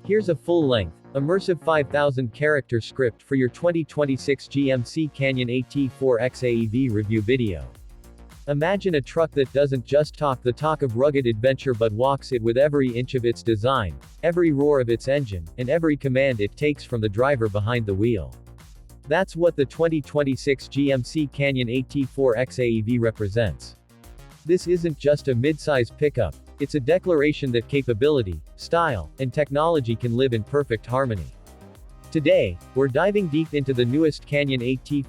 Here's a full-length, immersive 5,000-character script for your 2026 GMC Canyon AT4X AEV review video. Imagine a truck that doesn't just talk the talk of rugged adventure but walks it with every inch of its design, every roar of its engine, and every command it takes from the driver behind the wheel. That's what the 2026 GMC Canyon AT4X AEV represents. This isn't just a mid-size pickup, it's a declaration that capability, style, and technology can live in perfect harmony. Today, we're diving deep into the newest Canyon AT4X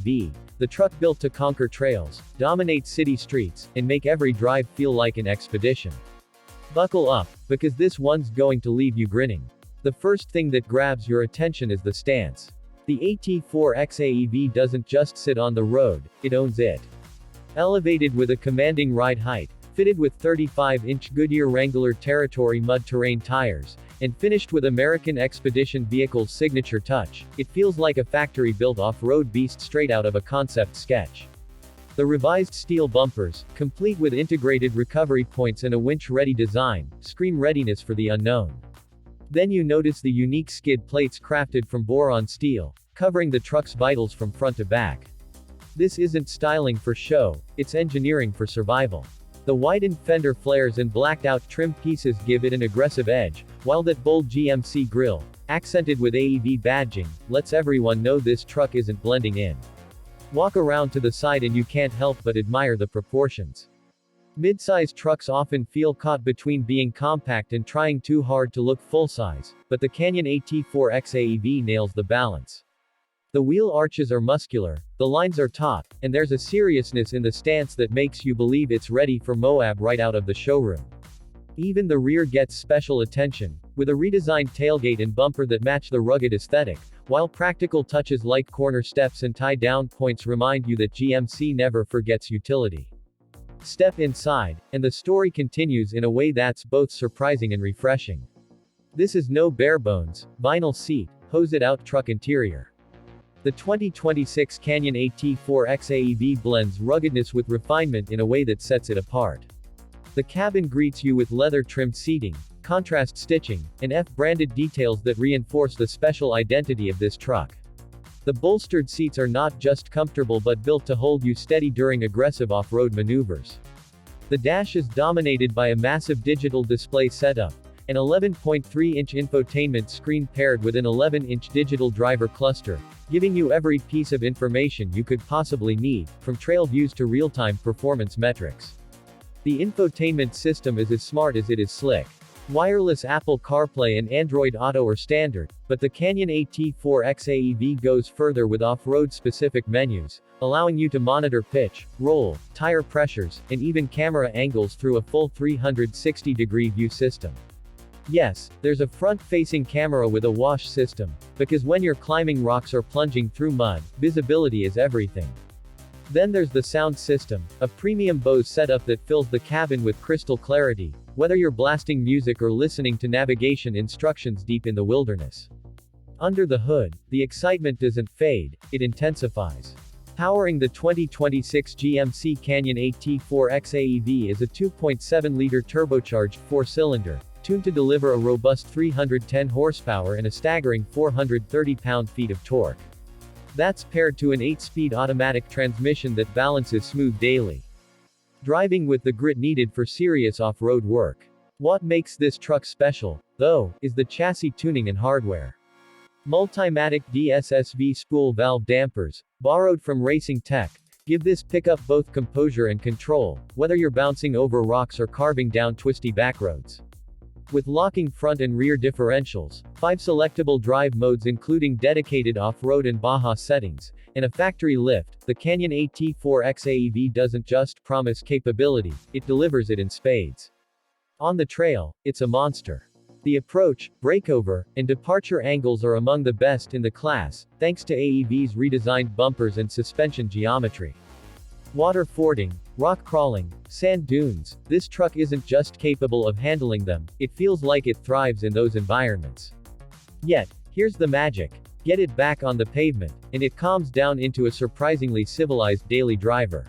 AEV, the truck built to conquer trails, dominate city streets, and make every drive feel like an expedition. Buckle up, because this one's going to leave you grinning. The first thing that grabs your attention is the stance. The AT4X AEV doesn't just sit on the road, it owns it. Elevated with a commanding ride height, fitted with 35-inch Goodyear Wrangler Territory mud-terrain tires, and finished with American Expedition Vehicle's signature touch, it feels like a factory-built off-road beast straight out of a concept sketch. The revised steel bumpers, complete with integrated recovery points and a winch-ready design, scream readiness for the unknown. Then you notice the unique skid plates crafted from boron steel, covering the truck's vitals from front to back. This isn't styling for show, it's engineering for survival. The widened fender flares and blacked-out trim pieces give it an aggressive edge, while that bold GMC grille, accented with AEV badging, lets everyone know this truck isn't blending in. Walk around to the side and you can't help but admire the proportions. Mid-size trucks often feel caught between being compact and trying too hard to look full-size, but the Canyon AT4X AEV nails the balance. The wheel arches are muscular, the lines are taut, and there's a seriousness in the stance that makes you believe it's ready for Moab right out of the showroom. Even the rear gets special attention, with a redesigned tailgate and bumper that match the rugged aesthetic, while practical touches like corner steps and tie-down points remind you that GMC never forgets utility. Step inside, and the story continues in a way that's both surprising and refreshing. This is no bare-bones, vinyl seat, hose-it-out truck interior. The 2026 Canyon AT4X AEV blends ruggedness with refinement in a way that sets it apart. The cabin greets you with leather-trimmed seating, contrast stitching, and F-branded details that reinforce the special identity of this truck. The bolstered seats are not just comfortable but built to hold you steady during aggressive off-road maneuvers. The dash is dominated by a massive digital display setup, an 11.3-inch infotainment screen paired with an 11-inch digital driver cluster, giving you every piece of information you could possibly need, from trail views to real-time performance metrics. The infotainment system is as smart as it is slick. Wireless Apple CarPlay and Android Auto are standard, but the Canyon AT4X AEV goes further with off-road specific menus, allowing you to monitor pitch, roll, tire pressures, and even camera angles through a full 360-degree view system. Yes, there's a front-facing camera with a wash system, because when you're climbing rocks or plunging through mud, visibility is everything. Then there's the sound system, a premium Bose setup that fills the cabin with crystal clarity, whether you're blasting music or listening to navigation instructions deep in the wilderness. Under the hood, the excitement doesn't fade, it intensifies. Powering the 2026 GMC Canyon AT4X AEV is a 2.7-liter turbocharged 4-cylinder, tuned to deliver a robust 310 horsepower and a staggering 430 pound-feet of torque. That's paired to an 8-speed automatic transmission that balances smooth daily driving with the grit needed for serious off-road work. What makes this truck special, though, is the chassis tuning and hardware. Multimatic DSSV spool valve dampers, borrowed from racing tech, give this pickup both composure and control, whether you're bouncing over rocks or carving down twisty backroads. With locking front and rear differentials, 5 selectable drive modes including dedicated off-road and Baja settings, and a factory lift, the Canyon AT4X AEV doesn't just promise capability, it delivers it in spades. On the trail, it's a monster. The approach, breakover, and departure angles are among the best in the class, thanks to AEV's redesigned bumpers and suspension geometry. Water fording, rock crawling, sand dunes, this truck isn't just capable of handling them, it feels like it thrives in those environments. Yet, here's the magic. Get it back on the pavement, and it calms down into a surprisingly civilized daily driver.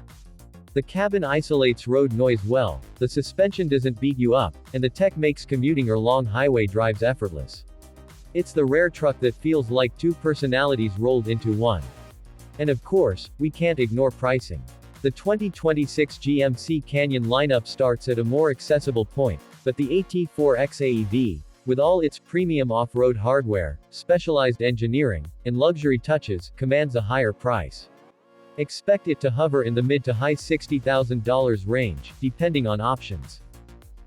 The cabin isolates road noise well, the suspension doesn't beat you up, and the tech makes commuting or long highway drives effortless. It's the rare truck that feels like two personalities rolled into one. And of course, we can't ignore pricing. The 2026 GMC Canyon lineup starts at a more accessible point, but the AT4X AEV, with all its premium off-road hardware, specialized engineering, and luxury touches, commands a higher price. Expect it to hover in the mid to high $60,000 range, depending on options.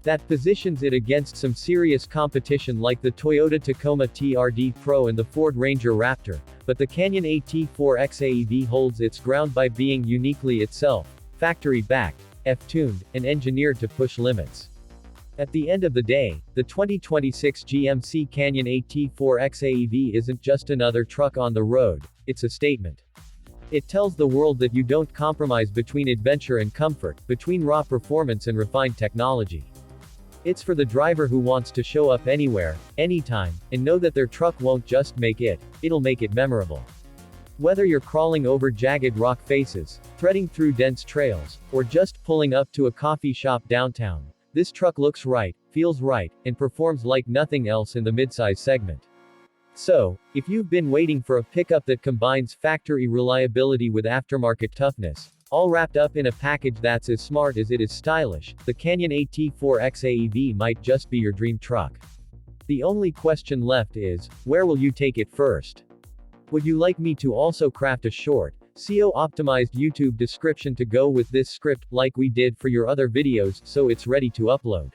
That positions it against some serious competition like the Toyota Tacoma TRD Pro and the Ford Ranger Raptor, but the Canyon AT4X AEV holds its ground by being uniquely itself, factory-backed, F-tuned, and engineered to push limits. At the end of the day, the 2026 GMC Canyon AT4X AEV isn't just another truck on the road, it's a statement. It tells the world that you don't compromise between adventure and comfort, between raw performance and refined technology. It's for the driver who wants to show up anywhere, anytime, and know that their truck won't just make it, it'll make it memorable. Whether you're crawling over jagged rock faces, threading through dense trails, or just pulling up to a coffee shop downtown, this truck looks right, feels right, and performs like nothing else in the midsize segment. So, if you've been waiting for a pickup that combines factory reliability with aftermarket toughness, all wrapped up in a package that's as smart as it is stylish, the Canyon AT4X AEV might just be your dream truck. The only question left is, where will you take it first? Would you like me to also craft a short, SEO-optimized YouTube description to go with this script, like we did for your other videos, so it's ready to upload?